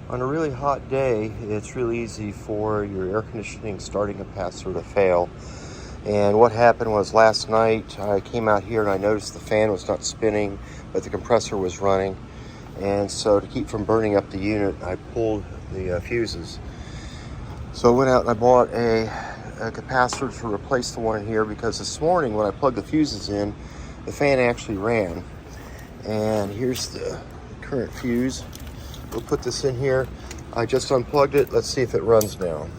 On a really hot day, it's really easy for your air conditioning starting capacitor to fail. And what happened was last night I came out here and I noticed the fan was not spinning, but the compressor was running. And so to keep from burning up the unit, I pulled the fuses. So I went out and I bought a capacitor to replace the one in here, because this morning when I plugged the fuses in, the fan actually ran. And here's the current fuse. We'll put this in here. I just unplugged it. Let's see if it runs now.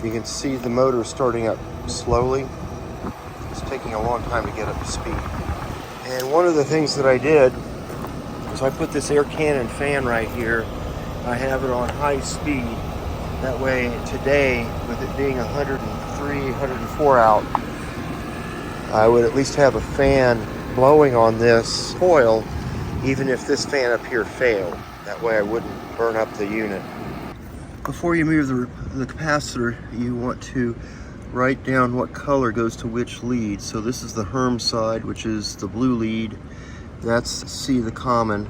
You can see the motor starting up slowly. It's taking a long time to get up to speed. And one of the things that I did is I put this air cannon fan right here. I have it on high speed. That way today, with it being 103, 104 out, I would at least have a fan blowing on this coil, even if this fan up here failed. That way I wouldn't burn up the unit. Before you move the capacitor, you want to write down what color goes to which lead. So this is the Herm side, which is the blue lead. That's C, the common.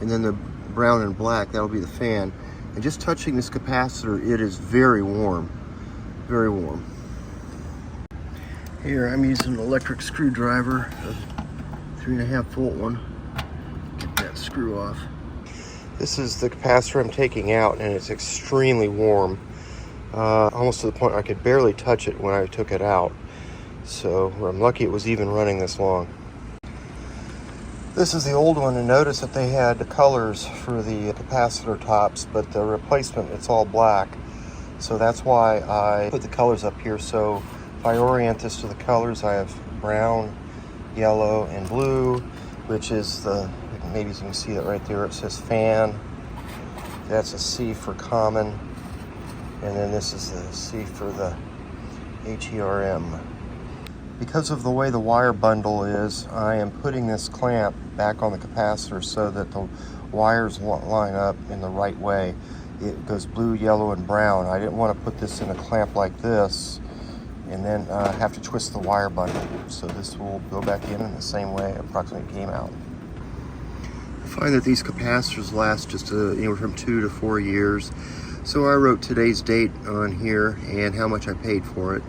And then the brown and black, that'll be the fan. And just touching this capacitor, it is very warm. Very warm. Here I'm using an electric screwdriver, a 3.5 volt one. Get that screw off. This is the capacitor I'm taking out, and it's extremely warm. Almost to the point I could barely touch it when I took it out. So I'm lucky it was even running this long. This is the old one, and notice that they had the colors for the capacitor tops, but the replacement, it's all black. So that's why I put the colors up here. So if I orient this to the colors, I have brown, yellow, and blue, which is the, maybe you can see it right there, it says fan. That's a C for common. And then this is the C for the HERM. Because of the way the wire bundle is, I am putting this clamp back on the capacitor so that the wires line up in the right way. It goes blue, yellow, and brown. I didn't want to put this in a clamp like this and then have to twist the wire bundle. So this will go back in the same way approximately it came out. I find that these capacitors last just anywhere from 2 to 4 years. So I wrote today's date on here and how much I paid for it,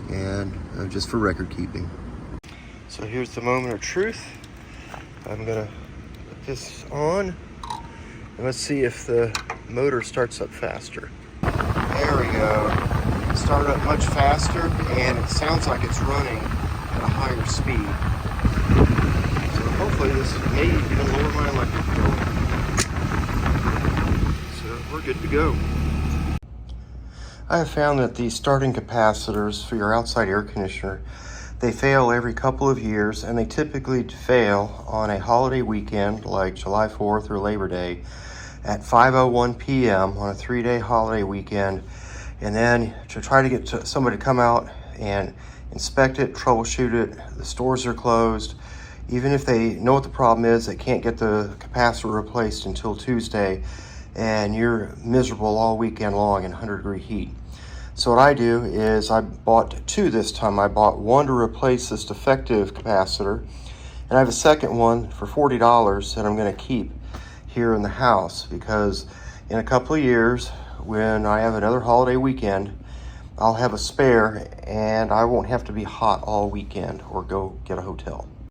and just for record keeping. So here's the moment of truth. I'm gonna put this on and let's see if the motor starts up faster. There we go. It started up much faster and it sounds like it's running at a higher speed. So hopefully this may even lower my electric bill. So we're good to go. I have found that these starting capacitors for your outside air conditioner, they fail every couple of years, and they typically fail on a holiday weekend like July 4th or Labor Day at 5:01 p.m. on a 3-day holiday weekend. And then to try to get somebody to come out and inspect it, troubleshoot it, the stores are closed. Even if they know what the problem is, they can't get the capacitor replaced until Tuesday, and you're miserable all weekend long in 100-degree heat. So what I do is I bought 2 this time. I bought one to replace this defective capacitor, and I have a second one for $40 that I'm going to keep here in the house, because in a couple of years, when I have another holiday weekend, I'll have a spare and I won't have to be hot all weekend or go get a hotel.